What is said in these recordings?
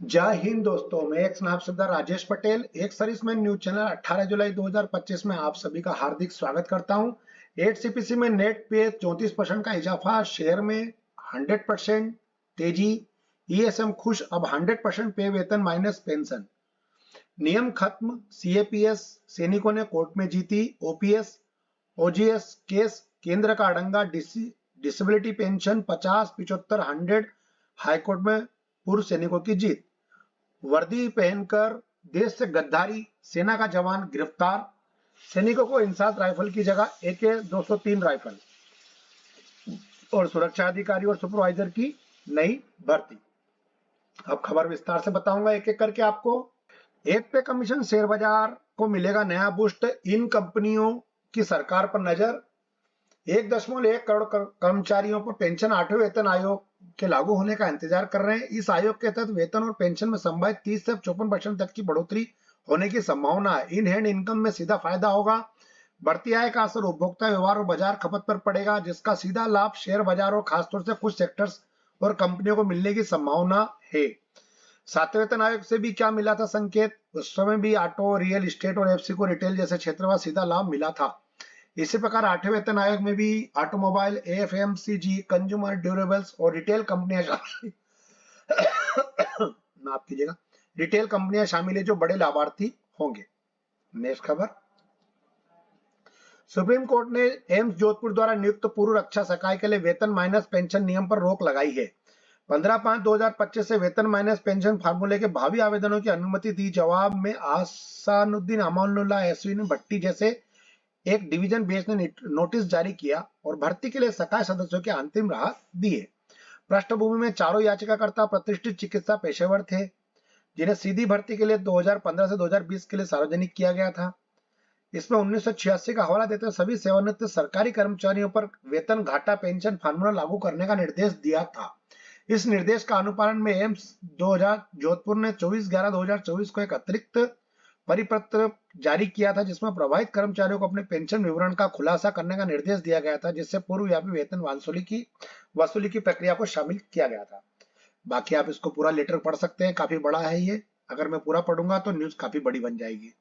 जय हिंद दोस्तों, मैं एक नायब सरदार राजेश पटेल एक सर्विसमैन न्यूज चैनल 18 जुलाई 2025 में आप सभी का हार्दिक स्वागत करता हूं। 8CPC में नेट पे 34% का इजाफा, शेयर में 100% तेजी, ईएसएम खुश, अब 100% पे वेतन माइनस पेंशन, नियम खत्म, सीएपीएस सैनिकों ने कोर्ट में जीती, ओपीएस ओजीएस केस केंद्र का अड़ंगा, डिसेबिलिटी पेंशन 50, 75, 100 हाईकोर्ट में पूर्व सैनिकों की जीत। वर्दी पहनकर देश से गद्दारी, सेना का जवान गिरफ्तार, सैनिकों को इंसास राइफल की जगह AK-203 राइफल और सुरक्षा अधिकारी और सुपरवाइजर की नई भर्ती। अब खबर विस्तार से बताऊंगा एक एक करके आपको। एक पे कमीशन, शेयर बाजार को मिलेगा नया बूस्ट, इन कंपनियों की सरकार पर नजर। 1.1 करोड़ कर्मचारियों पर पेंशन 8वें वेतन आयोग के लागू होने का इंतजार कर रहे हैं। इस आयोग के तहत वेतन और पेंशन में संभावित 30 से 54% तक की बढ़ोतरी होने की संभावना है। इन हैंड इनकम में सीधा फायदा होगा। बढ़ती आय का असर उपभोक्ता व्यवहार और बाजार खपत पर पड़ेगा, जिसका सीधा लाभ शेयर बाजार और खासतौर से कुछ सेक्टर्स और कंपनियों को मिलने की संभावना है। 7वें वेतन आयोग से भी क्या मिला था संकेत? उस समय भी ऑटो, रियल एस्टेट और एफसी को रिटेल जैसे क्षेत्र में सीधा लाभ मिला था। इसी प्रकार 8वें वेतन आयोग में भी ऑटोमोबाइल, एफएमसीजी, कंज्यूमर ड्यूरेबल्स और रिटेल कंपनियां माफ कीजिएगा, रिटेल कंपनियां शामिल है जो बड़े लाभार्थी होंगे। नेक्स्ट खबर, सुप्रीम कोर्ट ने एम्स जोधपुर द्वारा नियुक्त पूर्व रक्षा सहायक के लिए वेतन माइनस पेंशन नियम पर रोक लगाई है। 15/5/2025 से वेतन माइनस पेंशन फार्मूले के भावी आवेदनों की अनुमति दी। जवाब में आसानुद्दीन अमानुल्लाह एसवी भट्टी जैसे एक डिवीजन बेंच ने नोटिस जारी किया और भर्ती के लिए सकाय सदस्यों के अंतिम राहत दिए। पृष्ठभूमि में चारों याचिकाकर्ता प्रतिष्ठित चिकित्सा पेशेवर थे, जिन्हें सीधी भर्ती के लिए 2015 से 2020 के लिए सार्वजनिक किया गया था। इसमें 1986 का हवाला देते हुए सभी सेवानिवृत्त सरकारी कर्मचारियों पर वेतन घाटा पेंशन फार्मूला लागू करने का निर्देश दिया था। इस निर्देश का अनुपालन में एम्स जोधपुर ने 24/11/2024 को एक अतिरिक्त परिपत्र जारी किया था, जिसमें प्रभावित कर्मचारियों को अपने पेंशन विवरण का खुलासा करने का निर्देश दिया गया था, जिससे पूर्वव्यापी वेतन वसूली की प्रक्रिया को शामिल किया गया था। बाकी आप इसको पूरा लेटर पढ़ सकते हैं, काफी बड़ा है ये। अगर मैं पूरा पढ़ूंगा तो न्यूज काफी बड़ी बन जाएगी।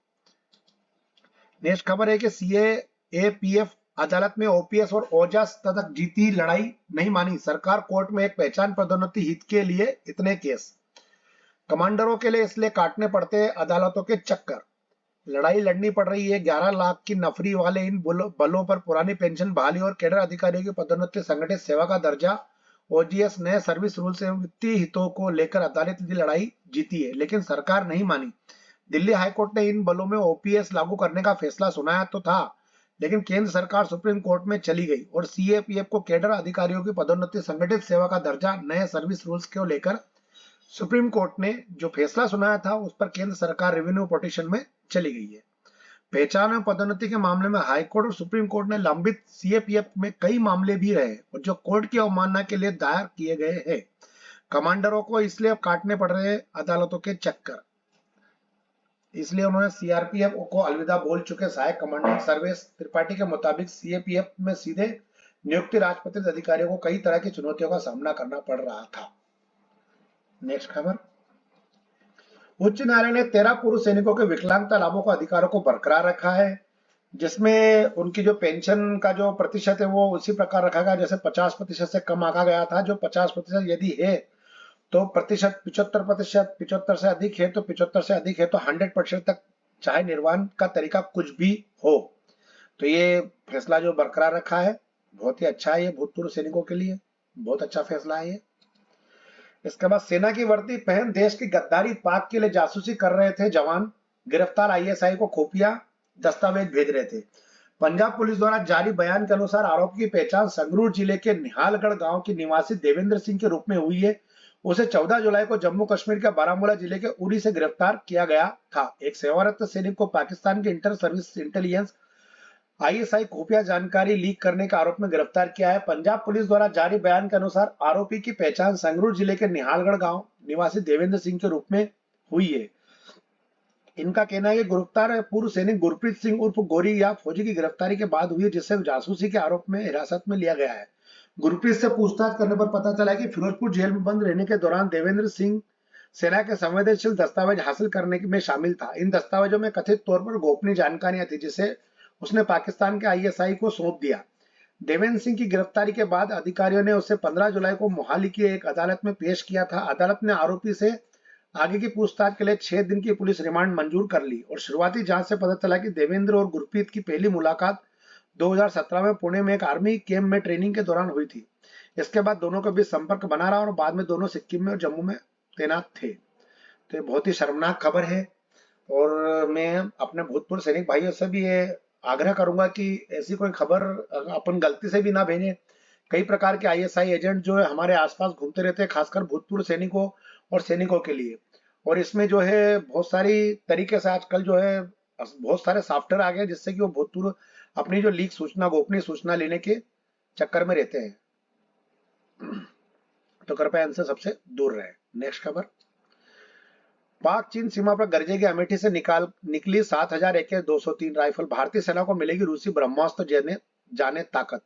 नेक्स्ट खबर है कि CAPF अदालत में ओपीएस और ओजास तक जीती, लड़ाई नहीं मानी सरकार, कोर्ट में एक पहचान पदोन्नति हित के लिए इतने केस। कमांडरों के लिए इसलिए काटने पड़ते हैं अदालतों के चक्कर, लड़ाई लड़नी पड़ रही है। 11 लाख की नफरी वाले इन बलों पर पुरानी पेंशन बहाली और कैडर अधिकारियों की पदोन्नति, संगठित सेवा का दर्जा, ओजीएस नए सर्विस रूल से वित्तीय हितों को लेकर अदालती लड़ाई जीती है, लेकिन सरकार नहीं मानी। दिल्ली हाईकोर्ट ने इन बलों में ओपीएस लागू करने का फैसला सुनाया तो था, लेकिन केंद्र सरकार सुप्रीम कोर्ट में चली गई और सीएपीएफ को कैडर अधिकारियों की पदोन्नति, संगठित सेवा का दर्जा, नए सर्विस रूल्स को लेकर सुप्रीम कोर्ट ने जो फैसला सुनाया था उस पर केंद्र सरकार रेवेन्यू पिटीशन में चली गई है। पहचान और पदोन्नति के मामले में हाईकोर्ट और सुप्रीम कोर्ट ने लंबित सीएपीएफ में कई मामले भी रहे और जो कोर्ट की अवमानना के लिए दायर किए गए हैं। कमांडरों को इसलिए अब काटने पड़ रहे हैं अदालतों के चक्कर, इसलिए उन्होंने सीआरपीएफ को अलविदा बोल चुके। सहायक कमांडेंट सर्वेश त्रिपाठी के मुताबिक सीएपीएफ में सीधे नियुक्ति राजपत्रित अधिकारियों को कई तरह की चुनौतियों का सामना करना पड़ रहा था। नेक्स्ट खबर, उच्च न्यायालय ने 13 पूर्व सैनिकों के विकलांगता लाभों को अधिकारों को बरकरार रखा है, जिसमें उनकी जो पेंशन का जो प्रतिशत है वो उसी प्रकार रखा गया जैसे 50% से कम आका गया था। जो 50% यदि है तो प्रतिशत 75%, 75 से अधिक है तो 75 से अधिक है तो 100% तक, चाहे निर्वाहन का तरीका कुछ भी हो। तो ये फैसला जो बरकरार रखा है बहुत ही अच्छा है, ये भूतपूर्व सैनिकों के लिए बहुत अच्छा फैसला है ये। इसके बाद सेना की वर्दी पहन देश की गद्दारी, पाक के लिए जासूसी कर रहे थे जवान, गिरफ्तार आईएसआई को खुफिया दस्तावेज भेज रहे थे। पंजाब पुलिस द्वारा जारी बयान के अनुसार आरोपी की पहचान संगरूर जिले के निहालगढ़ गांव की निवासी देवेंद्र सिंह के रूप में हुई है। उसे 14 जुलाई को जम्मू कश्मीर के बारामूला जिले के उरी से गिरफ्तार किया गया था। एक सेवारत सैनिक को पाकिस्तान के इंटर सर्विस इंटेलिजेंस आईएसआई खुफिया जानकारी लीक करने के आरोप में गिरफ्तार किया है। पंजाब पुलिस द्वारा जारी बयान के अनुसार आरोपी की पहचान संगरूर जिले के निहालगढ़ गांव निवासी देवेंद्र सिंह के रूप में हुई है। इनका कहना है कि गिरफ्तार पूर्व सैनिक गुरप्रीत सिंह उर्फ गोरी या फौजी की गिरफ्तारी के बाद हुई है, जिससे जासूसी के आरोप में हिरासत में लिया गया है। गुरप्रीत से पूछताछ करने पर पता चला कि फिरोजपुर जेल में बंद रहने के दौरान देवेंद्र सिंह सेना के संवेदनशील दस्तावेज हासिल करने में शामिल था। इन दस्तावेजों में कथित तौर पर गोपनीय जानकारियां थी जिसे उसने पाकिस्तान के आईएसआई को सौंप दिया। देवेंद्र सिंह की गिरफ्तारी के बाद अधिकारियों ने उसे 15 जुलाई को मोहाली की एक अदालत में पेश किया था। अदालत ने आरोपी से आगे की पूछताछ के लिए 6 दिन की पुलिस रिमांड मंजूर कर ली और शुरुआती जांच से पता चला कि देवेंद्र और गुरप्रीत की पहली मुलाकात 2017 में पुणे में एक आर्मी कैंप में ट्रेनिंग के दौरान हुई थी। इसके बाद दोनों के बीच संपर्क बना रहा और बाद में दोनों सिक्किम में और जम्मू में तैनात थे। तो ये बहुत ही शर्मनाक खबर है और मैं अपने भूतपूर्व सैनिक भाइयों से भी ये आग्रह करूंगा कि ऐसी कोई खबर अपन गलती से भी ना भेजें। कई प्रकार के आईएसआई एजेंट जो है हमारे आसपास घूमते रहते हैं, खासकर भूतपूर्व सैनिकों और सैनिकों के लिए। और इसमें जो है बहुत सारी तरीके से आजकल जो है बहुत सारे सॉफ्टवेयर आ गए जिससे कि वो भूतपूर्व अपनी जो लीक सूचना, गोपनीय सूचना लेने के चक्कर में रहते हैं। तो कृपया इनसे सबसे दूर रहे। नेक्स्ट खबर, पाक चीन सीमा पर गरजेगी अमेठी से निकली 7000 AK-203 राइफल, भारतीय सेना को मिलेगी रूसी ब्रह्मास्त्र जाने ताकत।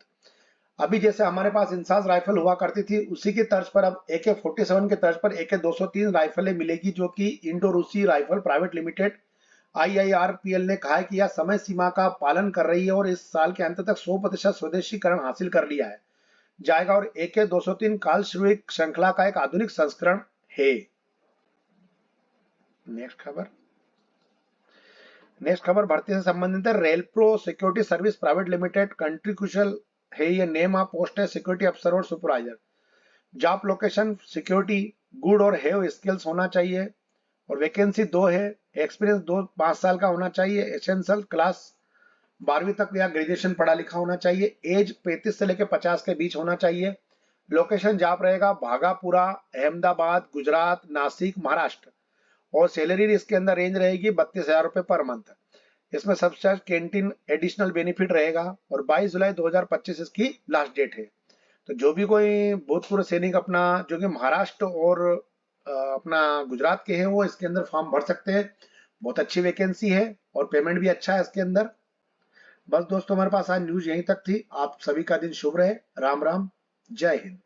अभी जैसे हमारे पास इंसास राइफल हुआ करती थी उसी की तर्ज पर अब AK-47 के तर्ज पर AK-203 राइफलें मिलेगी, जो कि इंडो रूसी राइफल प्राइवेट लिमिटेड IIRPL ने कहा है कि यह समय सीमा का पालन कर रही है और इस साल के अंत तक 100% स्वदेशीकरण हासिल कर लिया है जाएगा और AK-203 कालश्रुविक श्रृंखला का एक आधुनिक संस्करण है। नेक्स्ट खबर भर्ती से संबंधित है। Railpro security service private limited country कुशल है, ये नेम ऑफ पोस्ट है सिक्योरिटी अफसर और supervisor. Job location security good और हैव स्किल्स होना चाहिए और वैकेंसी 2 है। एक्सपीरियंस 5 साल का होना चाहिए। एसेंशियल क्लास 12वीं तक या ग्रेजुएशन पढ़ा लिखा होना चाहिए। एज 35 से लेकर 50 के बीच होना चाहिए। लोकेशन जॉब रहेगा भागापुरा, अहमदाबाद, गुजरात, नासिक, महाराष्ट्र और सैलरी इसके अंदर रेंज रहेगी 32,000 रुपए पर मंथ। इसमें सब्सिडाइज्ड कैंटीन एडिशनल बेनिफिट रहेगा और 22 जुलाई 2025 इसकी लास्ट डेट है। तो जो भी कोई भूतपूर्व सैनिक अपना जो कि महाराष्ट्र और अपना गुजरात के हैं वो इसके अंदर फॉर्म भर सकते हैं। बहुत अच्छी वैकेंसी है और पेमेंट भी अच्छा है इसके अंदर। बस दोस्तों, हमारे पास आज न्यूज यहीं तक थी। आप सभी का दिन शुभ रहे। राम राम, जय हिंद।